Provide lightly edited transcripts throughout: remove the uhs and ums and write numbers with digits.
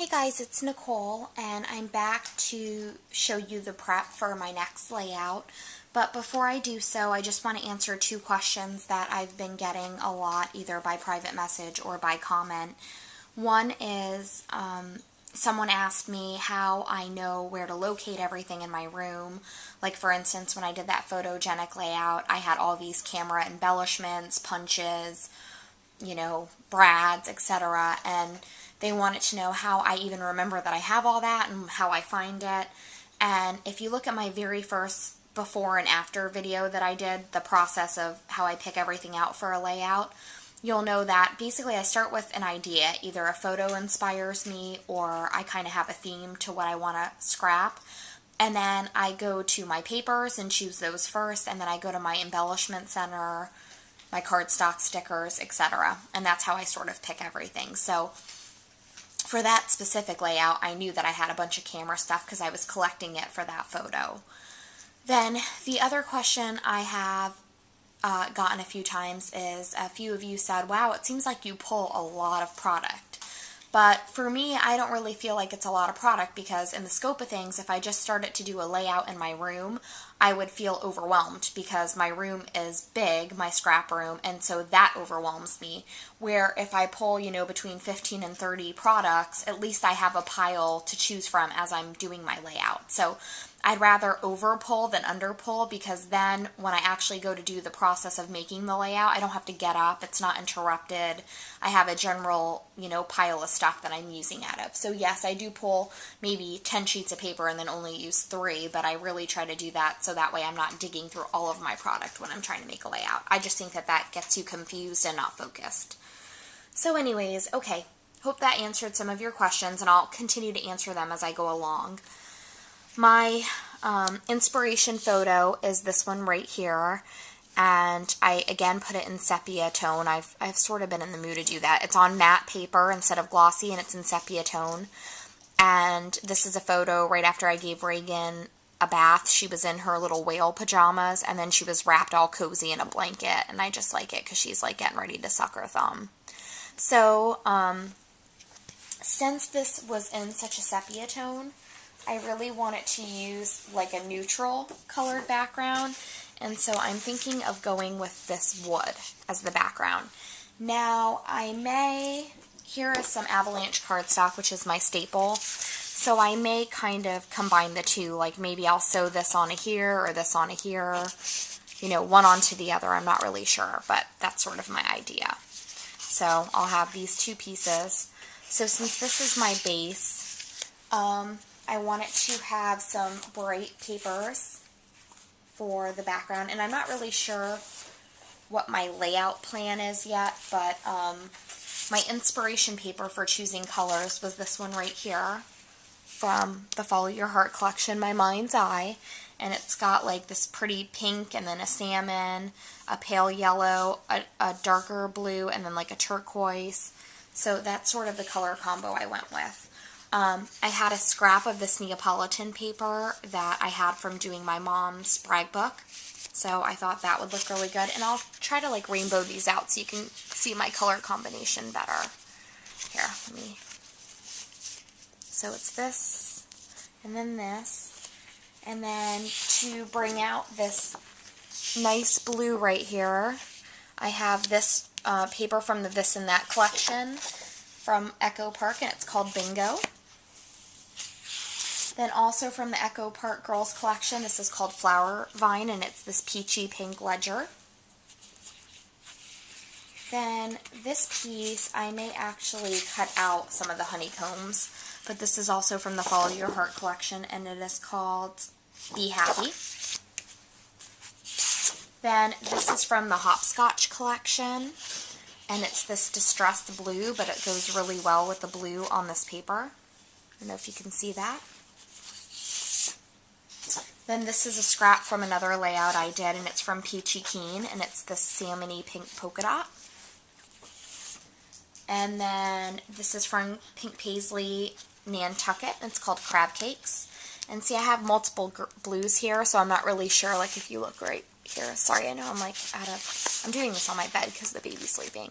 Hey guys, it's Nicole, and I'm back to show you the prep for my next layout. But before I do so, I just want to answer two questions that I've been getting a lot, either by private message or by comment. One is, someone asked me how I know where to locate everything in my room. Like, for instance, when I did that photogenic layout, I had all these camera embellishments, punches, brads, etc. And they wanted to know how I even remember that I have all that and how I find it. And if you look at my very first before and after video that I did, the process of how I pick everything out for a layout, you'll know that basically I start with an idea. Either a photo inspires me or I kind of have a theme to what I want to scrap. And then I go to my papers and choose those first, and then I go to my embellishment center, my cardstock stickers, etc. And that's how I sort of pick everything. So for that specific layout, I knew that I had a bunch of camera stuff because I was collecting it for that photo. Then the other question I have gotten a few times is, a few of you said, wow, it seems like you pull a lot of product. But for me, I don't really feel like it's a lot of product, because in the scope of things, if I just started to do a layout in my room, I would feel overwhelmed because my room is big, my scrap room, and so that overwhelms me. Where if I pull, between 15 and 30 products, at least I have a pile to choose from as I'm doing my layout. So I'd rather over pull than under pull, because then when I actually go to do the process of making the layout, I don't have to get up, it's not interrupted. I have a general, pile of stuff that I'm using out of. So yes, I do pull maybe 10 sheets of paper and then only use 3, but I really try to do that so that way I'm not digging through all of my product when I'm trying to make a layout. I just think that that gets you confused and not focused. So anyways, okay, hope that answered some of your questions, and I'll continue to answer them as I go along. My inspiration photo is this one right here, and I again put it in sepia tone. I've sort of been in the mood to do that. It's on matte paper instead of glossy, and it's in sepia tone. And this is a photo right after I gave Reagan a bath. She was in her little whale pajamas, and then she was wrapped all cozy in a blanket, and I just like it because she's like getting ready to suck her thumb. So since this was in such a sepia tone, I really wanted to use like a neutral colored background, and so I'm thinking of going with this wood as the background. Now here is some avalanche cardstock, which is my staple, so I may kind of combine the two, like maybe I'll sew this on here or this on here, one onto the other. I'm not really sure, but that's sort of my idea. So I'll have these two pieces. So since this is my base, I wanted to have some bright papers for the background, and I'm not really sure what my layout plan is yet, but my inspiration paper for choosing colors was this one right here from the Follow Your Heart collection, My Mind's Eye, and it's got like this pretty pink and then a salmon, a pale yellow, a darker blue, and then like a turquoise. So that's sort of the color combo I went with. I had a scrap of this Neapolitan paper that I had from doing my mom's brag book, so I thought that would look really good, and I'll try to like rainbow these out so you can see my color combination better. Here, so it's this, and then this, and then to bring out this nice blue right here, I have this paper from the This and That collection from Echo Park, and it's called Bingo. Then also from the Echo Park Girls collection, this is called Flower Vine, and it's this peachy pink ledger. Then this piece, I may actually cut out some of the honeycombs, but this is also from the Follow Your Heart collection, and it is called Be Happy. Then this is from the Hopscotch collection, and it's this distressed blue, but it goes really well with the blue on this paper. I don't know if you can see that. Then this is a scrap from another layout I did, and it's from Peachy Keen, and it's this salmon-y pink polka dot. And then this is from Pink Paisley Nantucket, and it's called Crab Cakes. And see, I have multiple blues here, so I'm not really sure like if you look right here. Sorry, I know I'm like I'm doing this on my bed because the baby's sleeping.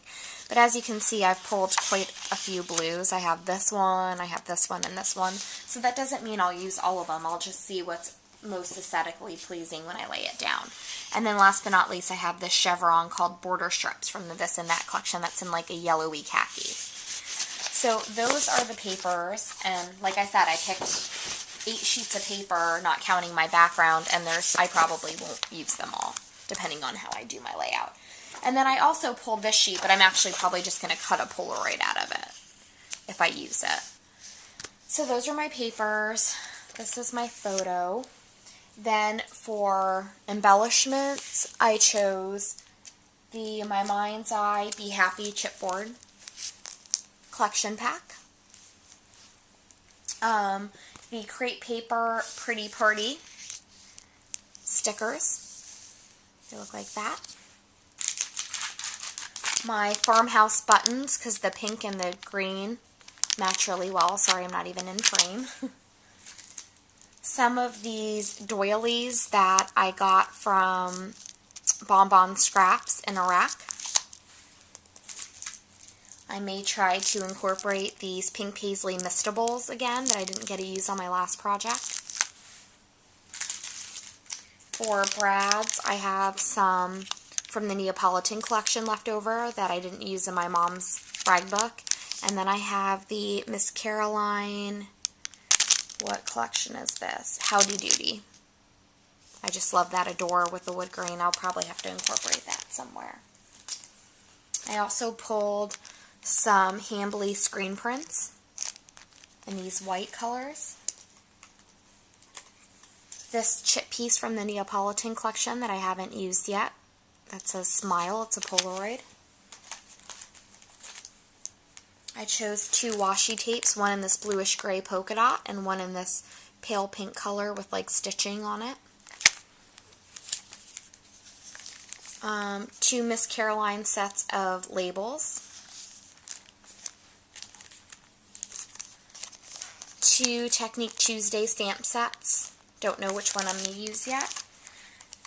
But as you can see, I've pulled quite a few blues. I have this one, and this one. So that doesn't mean I'll use all of them. I'll just see what's most aesthetically pleasing when I lay it down. And then last but not least, I have this chevron called Border Strips from the This and That collection that's in like a yellowy khaki. So those are the papers, and like I said, I picked 8 sheets of paper, not counting my background, and I probably won't use them all, depending on how I do my layout. And then I also pulled this sheet, but I'm actually probably just going to cut a Polaroid out of it if I use it. So those are my papers. This is my photo. Then for embellishments, I chose the My Mind's Eye Be Happy chipboard collection pack. The crepe paper Pretty Party stickers. They look like that. My farmhouse buttons, because the pink and the green match really well. Sorry, I'm not even in frame. Some of these doilies that I got from Bonbon Scraps in Iraq. I may try to incorporate these pink paisley mistables again that I didn't get to use on my last project. For brads, I have some from the Neapolitan collection left over that I didn't use in my mom's brag book. And then I have the Miss Caroline, what collection is this? Howdy Doody. I just love that Adore with the wood grain. I'll probably have to incorporate that somewhere. I also pulled some Hambly screen prints in these white colors. This chip piece from the Neapolitan collection that I haven't used yet. That says Smile. It's a Polaroid. I chose 2 washi tapes, one in this bluish gray polka dot and one in this pale pink color with like stitching on it. 2 Miss Caroline sets of labels. 2 Technique Tuesday stamp sets. Don't know which one I'm going to use yet.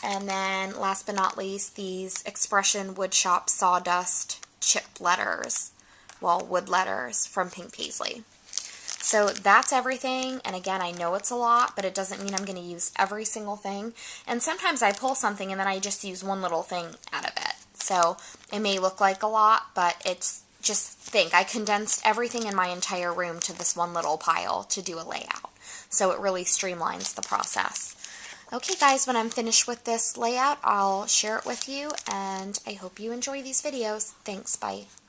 And then, last but not least, these Expression Woodshop Sawdust chip letters. Well, wood letters from Pink Paisley. So that's everything, and again, I know it's a lot, but it doesn't mean I'm going to use every single thing. And sometimes I pull something and then I just use one little thing out of it. So it may look like a lot, but it's just think, I condensed everything in my entire room to this one little pile to do a layout. So it really streamlines the process. Okay guys, when I'm finished with this layout, I'll share it with you, and I hope you enjoy these videos. Thanks, bye.